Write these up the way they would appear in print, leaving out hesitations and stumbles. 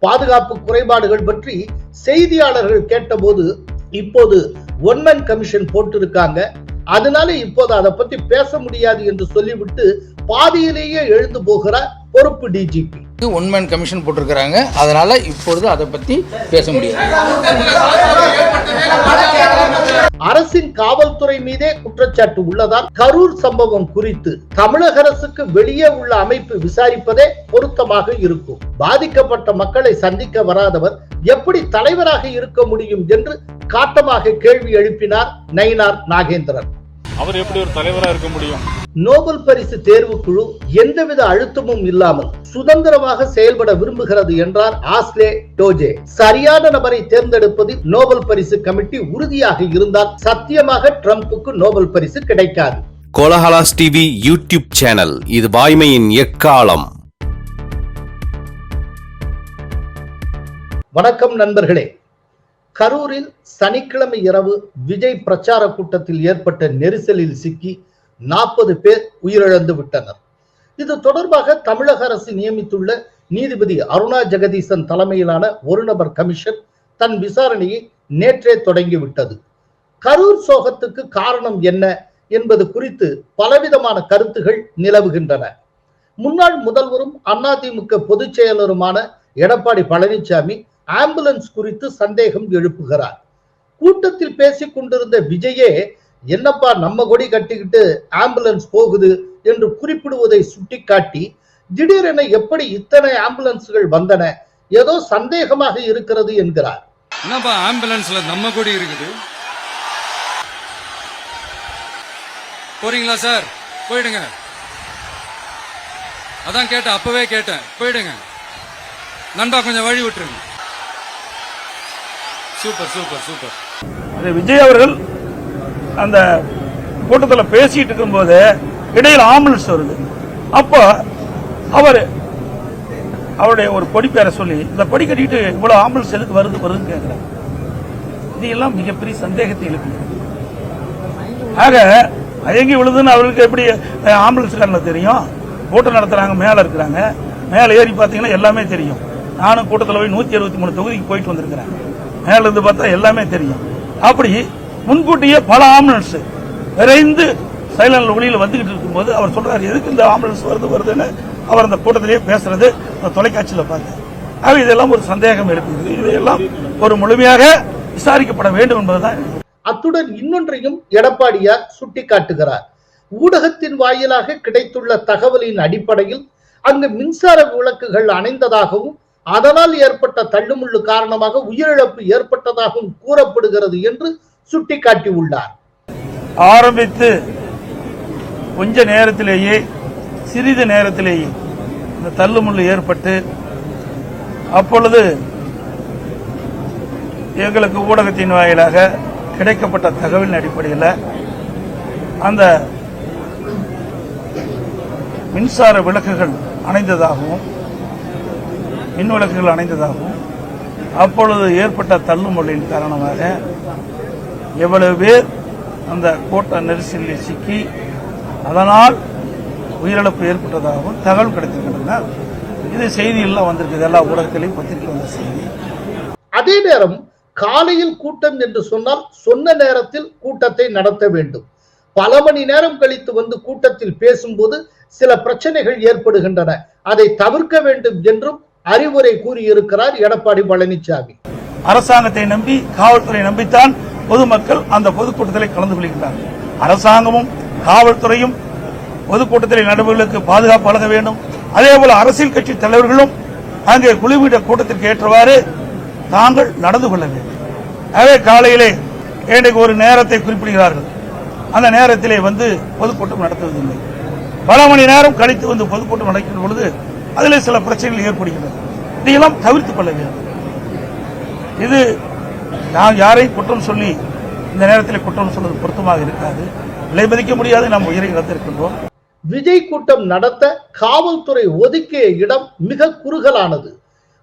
பாதுகாப்பு குறைபாடுகள் பற்றி செய்தியாளர்கள் கேட்டபோது இப்போது ஒன்மேன் கமிஷன் போட்டிருக்காங்க, அதனால இப்போது அதை பத்தி பேச முடியாது என்று சொல்லிவிட்டு பாதியிலேயே எழுந்து போகிறார் பொறுப்பு டிஜிபி. ஒன்மேன் கமிஷன் போட்டிருக்கிறாங்க, அதனால இப்பொழுது அதை பத்தி பேச முடியாது. அரசின் காவல்துறை மீதே குற்றச்சாட்டு உள்ளதால் கரூர் சம்பவம் குறித்து தமிழக அரசுக்கு வெளியே உள்ள அமைப்பு விசாரிப்பதே பொருத்தமாக இருக்கும். பாதிக்கப்பட்ட மக்களை சந்திக்க வராதவர் எப்படி தலைவராக இருக்க முடியும் என்று காட்டமாக கேள்வி எழுப்பினார் நயினார் நாகேந்திரன். அவர் எப்படி ஒரு தலைவராக இருக்க முடியும்? நோபல் பரிசு தேர்வு குழு எந்தவித அழுத்தமும் இல்லாமல் சுதந்திரமாக செயல்பட விரும்புகிறது என்றார் ஆஸ்லே டோஜே. சரியான நபரை தேர்ந்தெடுப்பதில் நோபல் பரிசு கமிட்டி உறுதியாக இருந்தால் சத்தியமாக ட்ரம்புக்கு நோபல் பரிசு கிடைக்காது. கோலஹலாஸ் டிவி யூடியூப் சேனல், இது வாய்மையின் எக்காலம். வணக்கம் நண்பர்களே. கரூரில் சனிக்கிழமை இரவு விஜய் பிரச்சார கூட்டத்தில் ஏற்பட்ட நெரிசலில் சிக்கி 40 பேர் உயிரிழந்து விட்டனர். இது தொடர்பாக தமிழக அரசு நியமித்துள்ள நீதிபதி அருணா ஜெகதீசன் தலைமையிலான ஒரு நபர் கமிஷன் தன் விசாரணையை நேற்றே தொடங்கிவிட்டது. கரூர் சோகத்துக்கு காரணம் என்ன என்பது குறித்து பலவிதமான கருத்துகள் நிலவுகின்றன. முன்னாள் முதல்வரும் அதிமுக பொதுச் செயலருமான எடப்பாடி பழனிசாமி ஆம்புலன்ஸ் குறித்து சந்தேகம் எழுப்புகிறார். கூட்டத்தில் பேசிக் கொண்டிருந்த விஜயே, என்னப்பா நம்ம கொடி கட்டிக்கிட்டு ஆம்புலன்ஸ் போகுது என்று குறிப்பிடுவதை சுட்டிக்காட்டி, திடீரென எப்படி இத்தனை ஆம்புலன்ஸ்கள் வந்தன, ஏதோ சந்தேகமாக இருக்கிறது என்கிறார். என்னப்பா ஆம்புலன்ஸ்ல நம்ம கொடி இருக்குது, போறீங்களா சார்? போயிடுங்க. அதான் கேட்டேன், அப்பவே கேட்டேன், போயிடுங்க நண்பா, கொஞ்சம் வழி விட்டுருங்க. Super super super. விஜய் அவர்கள் அந்த கூட்டத்தில் பேசிட்டு இருக்கும்போது இடையில் ஆம்புலன்ஸ் வருது. அப்போ அவருடைய ஒரு கொடி பேரை சொல்லி, இந்த கொடி கட்டிட்டு இவ்வளவு ஆம்புலன்ஸ் எதுக்கு வருதுன்னு கேட்கிறார். இதெல்லாம் மிகப்பெரிய சந்தேகத்தை எழுப்புது. ஆக அயங்கி விழுதுன்னு அவருக்கு எப்படி ஆம்புலன்ஸ்காரங்க தெரியும்? கூட்டம் நடத்துறாங்க, மேல இருக்கிறாங்க, மேல ஏறி பார்த்தீங்கன்னா எல்லாமே தெரியும். நானும் கூட்டத்தில் போய் 173 தொகுதிக்கு போயிட்டு வந்திருக்கிறேன். மேல இருந்து பார்த்தா எல்லாமே தெரியும். அப்படி முன்கூட்டியே பல ஆம்புலன்ஸ் விரைந்து சைலண்ட் ஒளியில் வந்துகிட்டு இருக்கும்போது அவர் சொல்றாரு, எதுக்கு இந்த ஆம்புலன்ஸ் வருதுன்னு அவர் அந்த கூட்டத்திலேயே பேசுறது தொலைக்காட்சியில் பார்த்தேன். ஆக இதெல்லாம் ஒரு சந்தேகம் எழுப்புகிறது. இதையெல்லாம் ஒரு முழுமையாக விசாரிக்கப்பட வேண்டும் என்பதுதான். அத்துடன் இன்னொன்றையும் எடப்பாடியார் சுட்டிக்காட்டுகிறார். ஊடகத்தின் வாயிலாக கிடைத்துள்ள தகவலின் அடிப்படையில் அங்கு மின்சார விளக்குகள் அணைந்ததாகவும் அதனால் ஏற்பட்ட தள்ளுமுள்ளு காரணமாக உயிரிழப்பு ஏற்பட்டதாகவும் கூறப்படுகிறது என்று சுட்டிக்காட்டியுள்ளார். ஆரம்பித்து கொஞ்ச நேரத்திலேயே, சிறிது நேரத்திலேயே இந்த தள்ளுமுள்ளு ஏற்பட்டு, அப்பொழுது எங்களுக்கு ஊடகத்தின் வாயிலாக கிடைக்கப்பட்ட தகவலின் அடிப்படையில் அந்த மின்சார விளக்குகள் அணைந்ததாகவும் மின் விளக்குகள் அணைந்ததாகவும் அப்பொழுது ஏற்பட்ட தள்ளுமுள்ளின் காரணமாக எவ்வளவு பேர் அந்த கூட்ட நெரிசலில் சிக்கி அதனால் உயிரிழப்பு ஏற்பட்டதாகவும் தகவல் கிடைத்திருக்கின்றன. இது செய்தியெல்லாம் வந்திருக்கு, எல்லா ஊடகத்திலையும் பத்திரிகை வந்த செய்தி. அதே நேரம் காலையில் கூட்டம் என்று சொன்னால் சொன்ன நேரத்தில் கூட்டத்தை நடத்த வேண்டும். பல மணி நேரம் கழித்து வந்து கூட்டத்தில் பேசும்போது சில பிரச்சனைகள் ஏற்படுகின்றன. அதை தவிர்க்க வேண்டும் என்றும் அறிவுரை கூறியிருக்கிறார் எடப்பாடி பழனிசாமி. அரசாங்கத்தை நம்பி, காவல்துறை நம்பித்தான் பொதுமக்கள் அந்த பொதுக்கூட்டத்தில் கலந்து கொள்கின்றனர். அரசாங்கமும் காவல்துறையும் பொதுக்கூட்டத்தில் நடுவர்களுக்கு பாதுகாப்பு வழங்க வேண்டும். அதேபோல அரசியல் கட்சி தலைவர்களும் அங்கே குழுவிட கூட்டத்திற்கு ஏற்றவாறு தாங்கள் நடந்து கொள்ள வேண்டும். அதே காலையிலே இன்றைக்கு ஒரு நேரத்தை குறிப்பிடுகிறார்கள், அந்த நேரத்திலே வந்து பொதுக்கூட்டம் நடத்துவதில்லை. பல மணி நேரம் கழித்து வந்து பொதுக்கூட்டம் நடக்கின்ற பொழுது அதில் சில பிரச்சனைகள் ஏற்படுகின்றன. இதையெல்லாம் தவிர்த்துக் கொள்ள வேண்டும். இது நாம் யாரையும் குற்றம் சொல்லி இந்த நேரத்தில் குற்றம் சொல்வது பொருத்தமாக இருக்காது. விலை மதிக்க முடியாது, நாம் உயிரை இழந்திருக்கின்றோம். விஜய் கூட்டம் நடத்த காவல்துறை ஒதுக்கிய இடம் மிக குறுகலானது.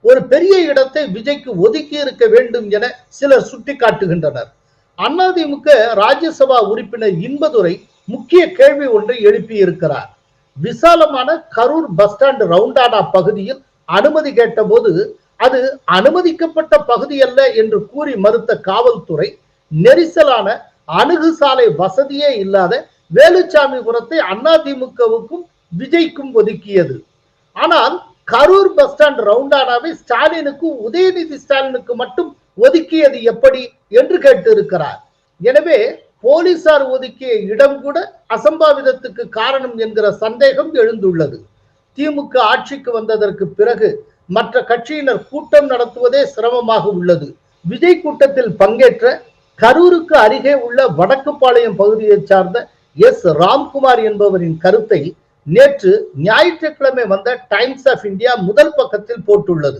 ஒரு பெரிய இடத்தை விஜய்க்கு ஒதுக்கி இருக்க வேண்டும் என சிலர் சுட்டிக்காட்டுகின்றனர். அதிமுக ராஜ்யசபா உறுப்பினர் இன்பதுரை முக்கிய கேள்வி ஒன்றை எழுப்பி இருக்கிறார். விசாலமான கரூர் பஸ் ஸ்டாண்ட் ரவுண்டானா பகுதியில் அனுமதி கேட்ட போது அது அனுமதிக்கப்பட்ட பகுதி அல்ல என்று கூறி மறுத்த காவல்துறை நெரிசலான அணுகுசாலை வசதியே இல்லாத வேலுச்சாமிபுரத்தை அதிமுகவுக்கும் விஜய்க்கும் ஒதுக்கியது. ஆனால் கரூர் பஸ் ஸ்டாண்ட் ரவுண்டானாவை ஸ்டாலினுக்கும் உதயநிதி ஸ்டாலினுக்கு மட்டும் ஒதுக்கியது எப்படி என்று கேட்டிருக்கிறார். எனவே போலீசார் ஒதுக்கிய இடம் கூட அசம்பாவிதத்துக்கு காரணம் என்கிற சந்தேகம் எழுந்துள்ளது. திமுக ஆட்சிக்கு வந்ததற்கு பிறகு மற்ற கட்சியினர் கூட்டம் நடத்துவதே சிரமமாக உள்ளது. விஜய் கூட்டத்தில் பங்கேற்ற கரூருக்கு அருகே உள்ள வடக்குப்பாளையம் பகுதியை சார்ந்த எஸ் ராம்குமார் என்பவரின் கருத்தை நேற்று ஞாயிற்றுக்கிழமை வந்த டைம்ஸ் ஆஃப் இந்தியா முதல் பக்கத்தில் போட்டுள்ளது.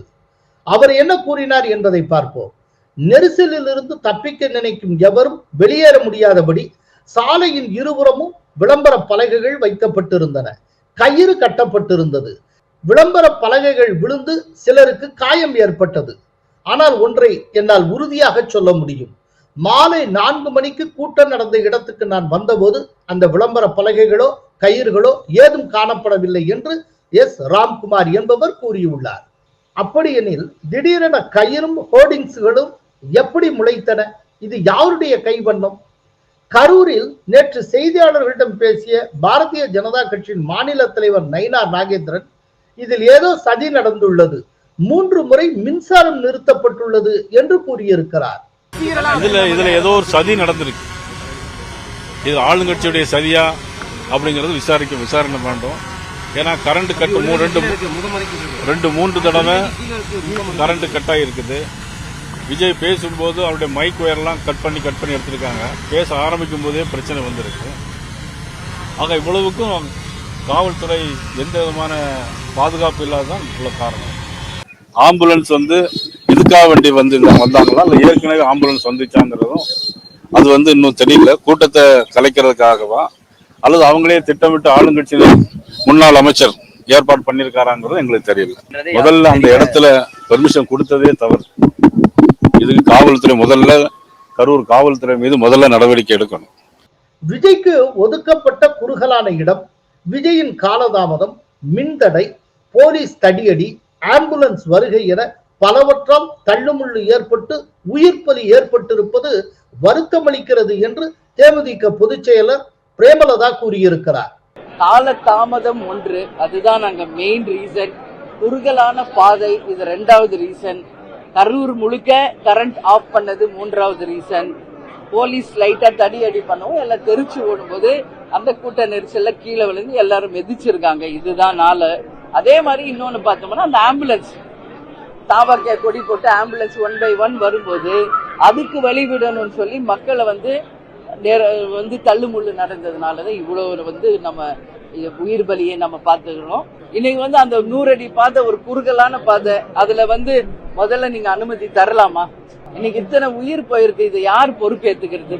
அவர் என்ன கூறினார் என்பதை பார்ப்போம். நெரிசலில் இருந்து தப்பிக்க நினைக்கும் எவரும் வெளியேற முடியாதபடி சாலையின் இருபுறமும் விளம்பர பலகைகள் வைக்கப்பட்டிருந்தன. கயிறு கட்டப்பட்டிருந்தது. விளம்பர பலகைகள் விழுந்து சிலருக்கு காயம் ஏற்பட்டது. ஆனால் ஒன்றை என்னால் உறுதியாக சொல்ல முடியும். மாலை 4 மணிக்கு கூட்டம் நடந்த இடத்துக்கு நான் வந்தபோது அந்த விளம்பர பலகைகளோ கயிறுகளோ ஏதும் காணப்படவில்லை என்று எஸ் ராம்குமார் என்பவர் கூறியுள்ளார். அப்படியெனில் திடீரென கயிறும் ஹோர்டிங்ஸ்களும் எப்படி முளைத்தன? இது யாருடைய கைவண்ணம்? கரூரில் நேற்று செய்தியாளர்களிடம் பேசிய பாரதிய ஜனதா கட்சியின் மாநில தலைவர் நயினார் நாகேந்திரன், இதில் ஏதோ சதி நடந்துள்ளது, 3 முறை மின்சாரம் நிறுத்தப்பட்டுள்ளது என்று கூறியிருக்கிறார். இதுல ஏதோ ஒரு சதி நடந்திருக்கு. இது ஆளுங்கட்சியுடைய சதியா அப்படிங்கறது விசாரணை வேண்டும். ஏன்னா கரண்ட் கட்டு 2-3 தடவை கரண்ட் கட்டாகி இருக்குது. விஜய் பேசும்போது அவருடைய மைக் ஒயர்லாம் கட் பண்ணி எடுத்திருக்காங்க. பேச ஆரம்பிக்கும் போதே பிரச்சனை வந்திருக்கு. ஆக இவ்வளவுக்கும் காவல்துறை எந்த விதமான பாதுகாப்பு இல்லாததான் இவ்வளவு காரணம். ஆம்புலன்ஸ் இதுக்காக வேண்டி வந்தாங்களா இல்ல ஏற்கனவே ஆம்புலன்ஸ் வந்துச்சாங்கிறதும் அது இன்னும் தெரியல. கூட்டத்தை கலைக்கிறதுக்காகவா அல்லது அவங்களே திட்டமிட்டு ஆளுங்கட்சியின் முன்னாள் அமைச்சர் ஏற்பாடு பண்ணிருக்காராங்கிறது எங்களுக்கு தெரியல. முதல்ல அந்த இடத்துல பெர்மிஷன் கொடுத்ததே தவறு. இதுக்கு காவல்துறை கரூர் காவல்துறை மீது முதல்ல நடவடிக்கை எடுக்கணும். விஜய்க்கு ஒதுக்கப்பட்ட குறுகலான இடம், விஜயின் காலதாமதம், மின்தடை, போலீஸ் தடியடி, ஆம்புலன்ஸ் வருகை என பலவற்றால் தள்ளுமுள்ளு ஏற்பட்டு உயிர் பலி ஏற்பட்டிருப்பது வருத்தமளிக்கிறது என்று தேமுதிக பொதுச் செயலர் பிரேமலதா கூறியிருக்கிறார். கால தாமதம் ஒன்று, அதுதான் அங்க மெயின் ரீசன். குறுகலான பாதை இது 2வது ரீசன். கரூர் முழுக்க கரண்ட் ஆஃப் பண்ணது 3வது ரீசன். போலீஸ் லைட்டா தடி அடி பண்ணவும் எல்லாம் தெரிச்சு ஓடும்போது அந்த கூட்ட நெரிசல்ல கீழே விழுந்து எல்லாரும் மிதிச்சிருக்காங்க. இதுதான் நாள. அதே மாதிரி இன்னொன்னு பார்த்தோம்னா அந்த ஆம்புலன்ஸ் தாவக்க கொடி போட்டு ஆம்புலன்ஸ் 1 by 1 வரும்போது அதுக்கு வழிவிடணும்னு சொல்லி மக்களை தள்ளுமுள்ளு நடந்ததுனாலதான் இவ்வளவு நம்ம உயிர் பலியை நம்ம பார்த்துக்கிறோம். இன்னைக்கு அந்த 100 அடி பாதை ஒரு குறுகலான பாதை, அதுல முதல்ல நீங்க அனுமதி தரலாமா? இன்னைக்கு இத்தனை உயிர் போயிருக்கு, இதை யார் பொறுப்பேற்றுக்கிறது?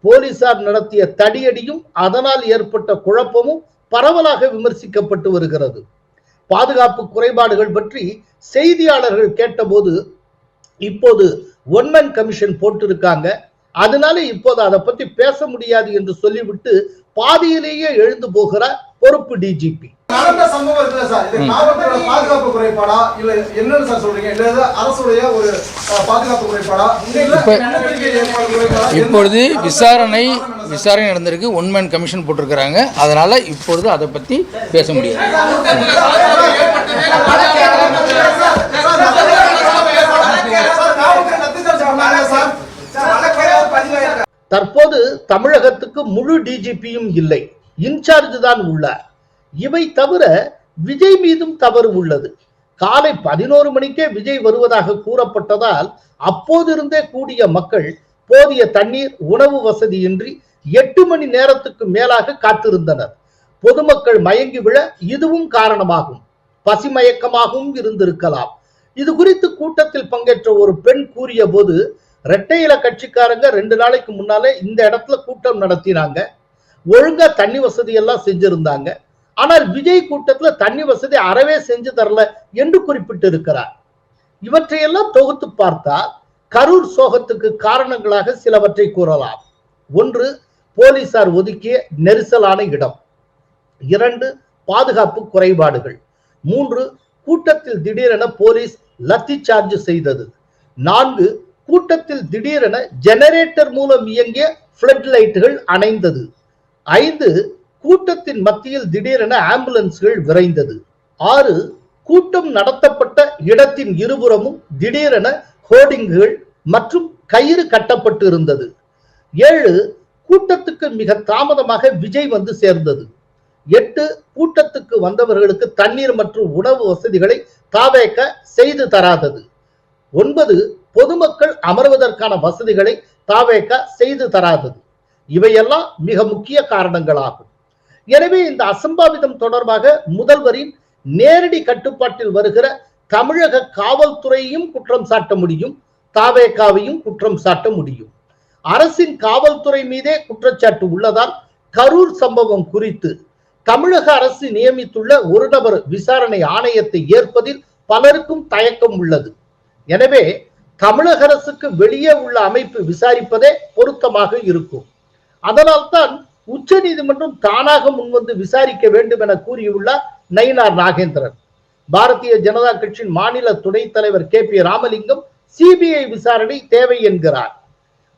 போலீசார் நடத்திய தடியடியும் அதனால் ஏற்பட்ட குழப்பமும் பரவலாக விமர்சிக்கப்பட்டு வருகிறது. பாதுகாப்பு குறைபாடுகள் பற்றி செய்தியாளர்கள் கேட்டபோது இப்போது 1 man கமிஷன் போட்டிருக்காங்க, அதனால இப்போது அதை பத்தி பேச முடியாது என்று சொல்லிவிட்டு பாதியிலேயே எழுந்து போகிறார் பொறுப்பு டிஜிபி. நடந்த சம்பவம் இருக்குல்ல சார், இது காவல்துறையோட பாதுகாப்பு குறைபாடா இல்ல என்னன்னு சார் சொல்றீங்க? இல்ல அரசுடைய ஒரு பாதுகாப்பு குறைபாடா? இப்பொழுது விசாரணை நடந்திருக்கு. 1 man கமிஷன் போட்டிருக்கிறாங்க. அதனால இப்பொழுது அதை பத்தி பேச முடியாது. தற்போது தமிழகத்துக்கு முழு டிஜிபியும் இல்லை, இன்சார்ஜ் தான் உள்ளார். இவை தவிர விஜய் மீதும் தவறு உள்ளது. காலை 11 மணிக்கே விஜய் வருவதாக கூறப்பட்டதால் அப்போதிருந்தே கூடிய மக்கள் போதிய தண்ணீர், உணவு வசதியின்றி 8 மணி நேரத்துக்கு மேலாக காத்திருந்தனர். பொதுமக்கள் மயங்கி விழ இதுவும் காரணமாகும். பசிமயக்கமாகவும் இருந்திருக்கலாம். இது குறித்து கூட்டத்தில் பங்கேற்ற ஒரு பெண் கூறிய போது, இரட்டை இல கட்சிக்காரங்க 2 நாளைக்கு முன்னாலே இந்த இடத்துல கூட்டம் நடத்தினாங்க, ஒழுங்கா தண்ணி வசதி எல்லாம் செஞ்சிருந்தாங்க, ஆனால் விஜய் கூட்டத்துல தண்ணி வசதி அறவே செஞ்சு தரல என்று குறிப்பிட்டு இருக்கிறார். இவற்றையெல்லாம் தொகுத்து பார்த்தா கரூர் சோகத்துக்கு காரணங்களாக சிலவற்றை கூறலாம். 1, போலீசார் ஒதுக்கிய நெரிசலான இடம். 2, பாதுகாப்பு குறைபாடுகள். 3, கூட்டத்தில் திடீரென போலீஸ் லத்தி சார்ஜ் செய்தது. 4 கூட்டத்தில் திடீரென ஜெனரேட்டர் மூலம் இயங்கிய ஃபிளட் லைட்டுகள் அணைந்தது. 5 கூட்டத்தின் மத்தியில் திடீரென ஆம்புலன்ஸ்கள் விரைந்தது. 6 கூட்டம் நடத்தப்பட்ட இடத்தின் இருபுறமும் திடீரென ஹோர்டிங்குகள் மற்றும் கயிறு கட்டப்பட்டு இருந்தது. 7 கூட்டத்துக்கு மிக தாமதமாக விஜய் வந்து சேர்ந்தது. 8 கூட்டத்துக்கு வந்தவர்களுக்கு தண்ணீர் மற்றும் உணவு வசதிகளை தாவேக செய்து தராதது. 9 பொதுமக்கள் அமர்வதற்கான வசதிகளை தாவேக செய்து தராதது. இவையெல்லாம் மிக முக்கிய காரணங்களாகும். எனவே இந்த அசம்பாவிதம் தொடர்பாக முதல்வரின் நேரடி கட்டுப்பாட்டில் வருகிற தமிழக காவல்துறையையும் குற்றம் சாட்ட முடியும், தாவேகாவையும் குற்றம் சாட்ட முடியும். அரசின் காவல்துறை மீதே குற்றச்சாட்டு உள்ளதால் கரூர் சம்பவம் குறித்து தமிழக அரசு நியமித்துள்ள ஒரு நபர் விசாரணை ஆணையத்தை ஏற்பதில் பலருக்கும் தயக்கம் உள்ளது. எனவே தமிழக அரசுக்கு வெளியே உள்ள அமைப்பு விசாரிப்பதே பொருத்தமாக இருக்கும். அதனால்தான் உச்ச நீதிமன்றம் தானாக முன்வந்து விசாரிக்க வேண்டும் என கூறியுள்ளார் நயினார் நாகேந்திரன். பாரதிய ஜனதா கட்சியின் மாநில துணைத் தலைவர் KP ராமலிங்கம் சிபிஐ விசாரணை தேவை என்கிறார்.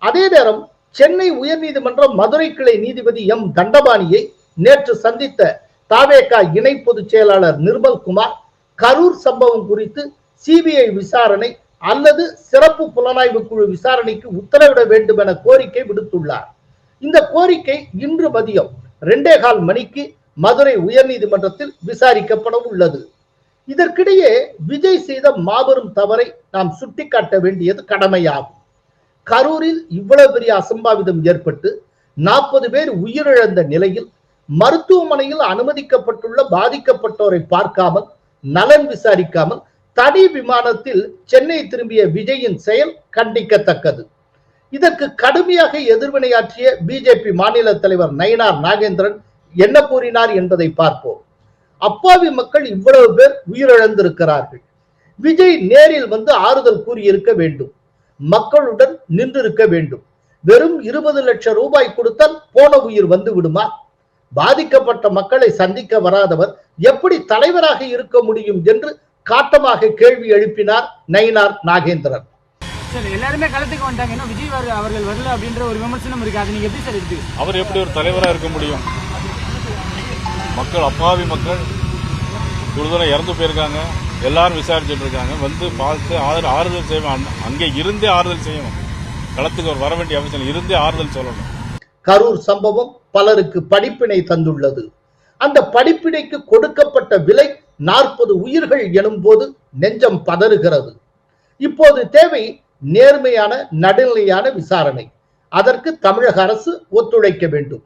அதே நேரம் சென்னை உயர்நீதிமன்றம் மதுரை கிளை நீதிபதி M தண்டபாணியை நேற்று சந்தித்த தாவேகா இணை பொதுச் செயலாளர் நிர்மல்குமார் கரூர் சம்பவம் குறித்து சிபிஐ விசாரணை அல்லது சிறப்பு புலனாய்வு குழு விசாரணைக்கு உத்தரவிட வேண்டும் என கோரிக்கை விடுத்துள்ளார். இந்த கோரிக்கை இன்று மதியம் 2:15 மணிக்கு மதுரை உயர்நீதிமன்றத்தில் விசாரிக்கப்பட உள்ளது. இதற்கிடையே விஜய் செய்த மாபெரும் தவறை நாம் சுட்டிக்காட்ட வேண்டியது கடமையாகும். கரூரில் இவ்வளவு பெரிய அசம்பாவிதம் ஏற்பட்டு 40 பேர் உயிரிழந்த நிலையில் மருத்துவமனையில் அனுமதிக்கப்பட்டுள்ள பாதிக்கப்பட்டோரை பார்க்காமல், நலன் விசாரிக்காமல் தனி விமானத்தில் சென்னை திரும்பிய விஜயின் செயல் கண்டிக்கத்தக்கது. இதற்கு கடுமையாக எதிர்வினையாற்றிய பிஜேபி மாநில தலைவர் நயினார் நாகேந்திரன் என்ன கூறினார் என்பதை பார்ப்போம். அப்பாவி மக்கள் இவ்வளவு பேர் உயிரிழந்திருக்கிறார்கள். விஜய் நேரில் வந்து ஆறுதல் கூறியிருக்க வேண்டும், மக்களுடன் நின்றிருக்க வேண்டும். வெறும் 20 லட்சம் ரூபாய் கொடுத்தால் போன உயிர் வந்து விடுமா? பாதிக்கப்பட்ட மக்களை சந்திக்க வராதவர் எப்படி தலைவராக இருக்க முடியும் என்று காட்டமாக கேள்வி எழுப்பினார் நயினார் நாகேந்திரன். எல்லாருமே களத்துக்கு வந்தாங்க, இன்னும் விஜய் அவர்கள் வரல அப்படின்ற ஒரு விமர்சனம் இருக்கு. அது நீங்க எப்படி சார் இருக்கு? அவர் எப்படி ஒரு தலைவராக இருக்க முடியும்? மக்கள், அப்பாவி மக்கள் கூடுதலாக இறந்து போயிருக்காங்க. எல்லாரும் விசாரிச்சுட்டு இருக்காங்க. வந்து பார்த்து ஆறுதல் செய்வோம். அங்கே இருந்தே ஆறுதல் செய்யணும். களத்துக்கு வர வேண்டிய அவசியம் இருந்தே ஆறுதல் சொல்லணும். கரூர் சம்பவம் பலருக்கு படிப்பினை தந்துள்ளது. அந்த படிப்பினைக்கு கொடுக்கப்பட்ட விலை 40 உயிர்கள் எனும் போது நெஞ்சம் பதறுகிறது. இப்போது தேவை நேர்மையான நடுநிலையான விசாரணை. அதற்கு தமிழக அரசு ஒத்துழைக்க வேண்டும்.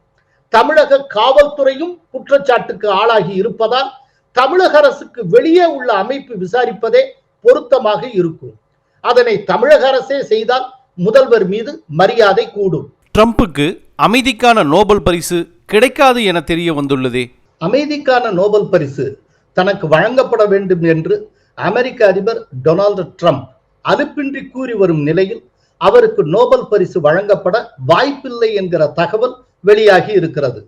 தமிழக காவல்துறையும் குற்றச்சாட்டுக்கு ஆளாகி இருப்பதால் தமிழக அரசுக்கு வெளியே உள்ள அமைப்பு விசாரிப்பதே பொருத்தமாக இருக்கும். அதனை தமிழக அரசே செய்தால் முதல்வர் மீது மரியாதை கூடும். ட்ரம்புக்கு அமைதிக்கான நோபல் பரிசு கிடைக்காது என தெரிய வந்துள்ளதே. அமைதிக்கான நோபல் பரிசு தனக்கு வழங்கப்பட வேண்டும் என்று அமெரிக்க அதிபர் டொனால்டு ட்ரம்ப் அலுப்பின்றி கூறி வரும் நிலையில் அவருக்கு நோபல் பரிசு வழங்கப்பட வாய்ப்பில்லை என்கிற தகவல் வெளியாகி இருக்கிறது.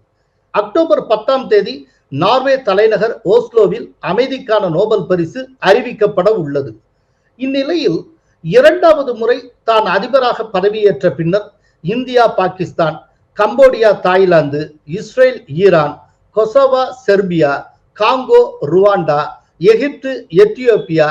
அக்டோபர் 10ஆம் தேதி நார்வே தலைநகர் ஓஸ்லோவில் அமைதிக்கான நோபல் பரிசு அறிவிக்கப்பட உள்ளது. இந்நிலையில் 2வது முறை தான் அதிபராக பதவியேற்ற பின்னர் India, Pakistan, Cambodia, Thailand, Israel, Iran, Kosovo, Serbia, Congo, Rwanda, Egypt, Ethiopia,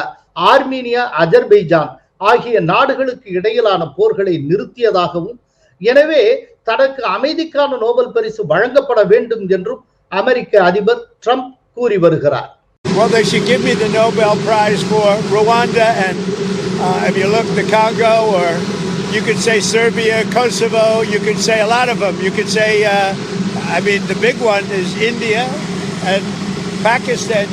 Armenia, Azerbaijan ஆகிய நாடுகளுக்கு இடையிலான போர்களை நிறுத்தியதாகவும், எனவே தனக்கு அமைதிக்கான நோபல் பரிசு வழங்கப்பட வேண்டும் என்றும் அமெரிக்க அதிபர் ட்ரம்ப் கூறி வருகிறார். Well, they should give me the Nobel Prize for Rwanda and if you look the Congo, or you could say Serbia, Kosovo, you could say a lot of them. You could say, the big one is India and Pakistan.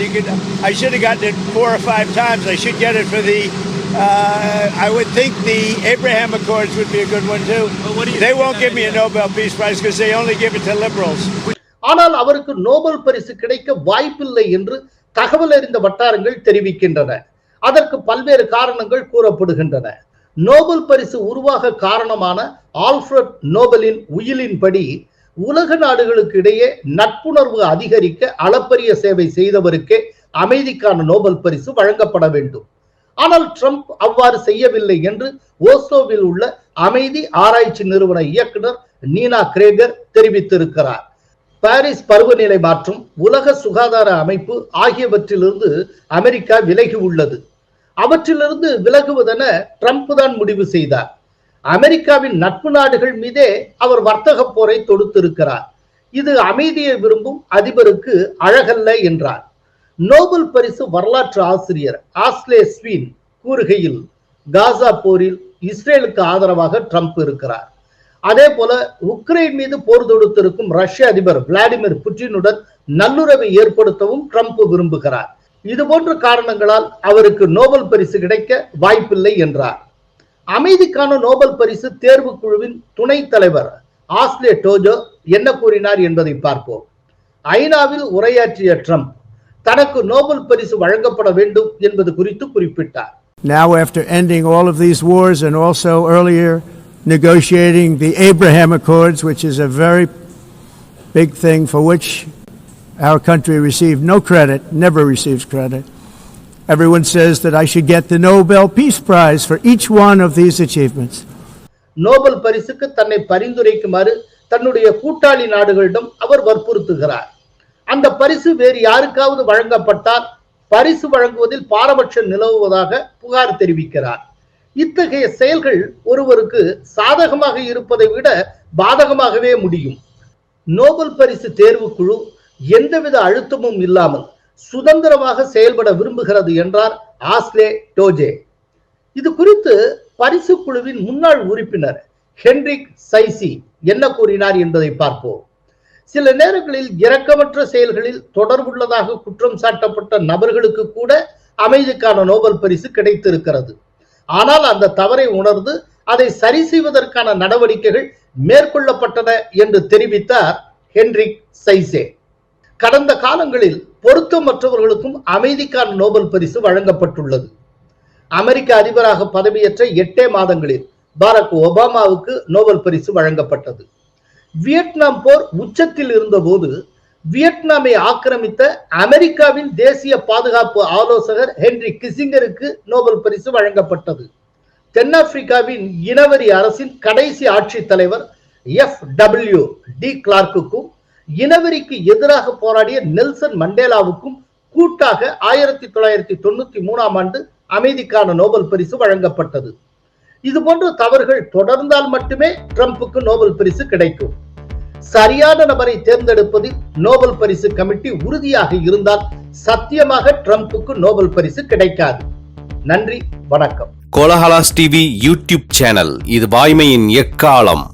I should have gotten it 4 or 5 times. I should get it for I would think the Abraham Accords would be a good one too. They won't give me a Nobel Peace Prize because they only give it to liberals. ஆனால் அவருக்கு Nobel பரிசு கிடைக்க வாய்ப்பில்லை என்று தகவல் அறிந்த வட்டாரங்கள் தெரிவிக்கின்றன. அதற்கு பல்வேறு காரணங்கள் கூறப்படுகின்றன. நோபல் பரிசு உருவாக காரணமான ஆல்ஃபிரட் நோபலின் உயிலின்படி உலக நாடுகளுக்கு இடையே நட்புணர்வு அதிகரிக்க அளப்பரிய சேவை செய்தவருக்கே அமைதிக்கான நோபல் பரிசு வழங்கப்பட வேண்டும். ஆனால் ட்ரம்ப் அவ்வாறு செய்யவில்லை என்று ஓஸ்லோவில் உள்ள அமைதி ஆராய்ச்சி நிறுவன இயக்குனர் நீனா கிரேகர் தெரிவித்திருக்கிறார். பாரிஸ் பருவநிலை மாற்றம், உலக சுகாதார அமைப்பு ஆகியவற்றிலிருந்து அமெரிக்கா விலகி உள்ளது. அவற்றிலிருந்து விலகுவதென ட்ரம்ப் தான் முடிவு செய்தார். அமெரிக்காவின் நட்பு நாடுகள் மீதே அவர் வர்த்தக போரை தொடுத்திருக்கிறார். இது அமைதியை விரும்பும் அதிபருக்கு அழகல்ல என்றார். நோபல் பரிசு வரலாற்று ஆசிரியர் ஆஸ்லே ஸ்வீன் கூறுகையில், காசா போரில் இஸ்ரேலுக்கு ஆதரவாக ட்ரம்ப் இருக்கிறார். அதே போல உக்ரைன் மீது போர் தொடுத்திருக்கும் ரஷ்ய அதிபர் விளாடிமிர் புட்டினுடன் நல்லுறவை ஏற்படுத்தவும் ட்ரம்ப் விரும்புகிறார். இதுபோன்ற காரணங்களால் அவருக்கு நோபல் பரிசு கிடைக்க வாய்ப்பில்லை என்றார். அமைதிக்கான நோபல் பரிசு தேர்வு குழுவின் துணைத் தலைவர் ஆஸ்லே டோஜோ என்ன கூறினார் என்பதை பார்ப்போம். ஐநாவில் உரையாற்றிய ட்ரம்ப் தனக்கு நோபல் பரிசு வழங்கப்பட வேண்டும் என்பது குறித்து குறிப்பிட்டார். Now, after ending all of these wars and also earlier negotiating the Abraham Accords, which is a very big thing for which our country received no credit, never receives credit. Everyone says that I should get the Nobel Peace Prize for each one of these achievements. Nobel பரிசுக்கு தன்னை பரிந்துரைக்குமாறு தன்னுடைய கூட்டாளி நாடுகளிடம் அவர் வற்புறுத்துகிறார். அந்த பரிசு வேறு யாருக்காவது வழங்கப்பட்டால் பரிசு வழங்குவதில் பாரபட்சம் நிலவுவதாக புகார் தெரிவிக்கிறார். இத்தகைய செயல்கள் ஒருவருக்கு சாதகமாக இருப்பதை விட பாதகமாகவே முடியும். நோபல் பரிசு தேர்வு குழு எந்தவித அழுத்தமும் இல்லாமல் சுதந்திரமாக செயல்பட விரும்புகிறது என்றார் ஆஸ்லே டோஜே. இது குறித்து பரிசு குழுவின் முன்னாள் உறுப்பினர் ஹென்ரிக் சைசி என்ன கூறினார் என்பதை பார்ப்போம். சில நேரங்களில் இரக்கமற்ற செயல்களில் தொடர்புள்ளதாக குற்றம் சாட்டப்பட்ட நபர்களுக்கு கூட அமைதிக்கான நோபல் பரிசு கிடைத்திருக்கிறது. ஆனால் அந்த தவறை உணர்ந்து அதை சரி செய்வதற்கான நடவடிக்கைகள் மேற்கொள்ளப்பட்டன என்று தெரிவித்தார் ஹென்ரிக் சைசே. கடந்த காலங்களில் பொருத்தமற்றவர்களுக்கும் அமைதிக்கான நோபல் பரிசு வழங்கப்பட்டுள்ளது. அமெரிக்க அதிபராக பதவியேற்ற 8 மாதங்களில் பாரக் ஒபாமாவுக்கு நோபல் பரிசு வழங்கப்பட்டது. வியட்நாம் போர் உச்சத்தில் இருந்தபோது வியட்நாமை ஆக்கிரமித்த அமெரிக்காவின் தேசிய பாதுகாப்பு ஆலோசகர் ஹென்ரி கிசிங்கருக்கு நோபல் பரிசு வழங்கப்பட்டது. தென்னாப்பிரிக்காவின் இனவரி அரசின் கடைசி ஆட்சி தலைவர் FW டி கிளார்க்குக்கும் இனவரிக்கு எதிராக போராடிய நெல்சன் மண்டேலாவுக்கும் கூட்டாக 1993 ஆண்டு அமைதிக்கான நோபல் பரிசு வழங்கப்பட்டது. இது போன்ற தவறுகள் தொடர்ந்தால் மட்டுமே ட்ரம்புக்கு நோபல் பரிசு கிடைக்கும். சரியான நபரை தேர்ந்தெடுப்பதில் நோபல் பரிசு கமிட்டி உறுதியாக இருந்தால் சத்தியமாக ட்ரம்புக்கு நோபல் பரிசு கிடைக்காது. நன்றி, வணக்கம். கோலஹலாஸ் டிவி யூடியூப் சேனல், இது வாய்மையின் எக்காலம்.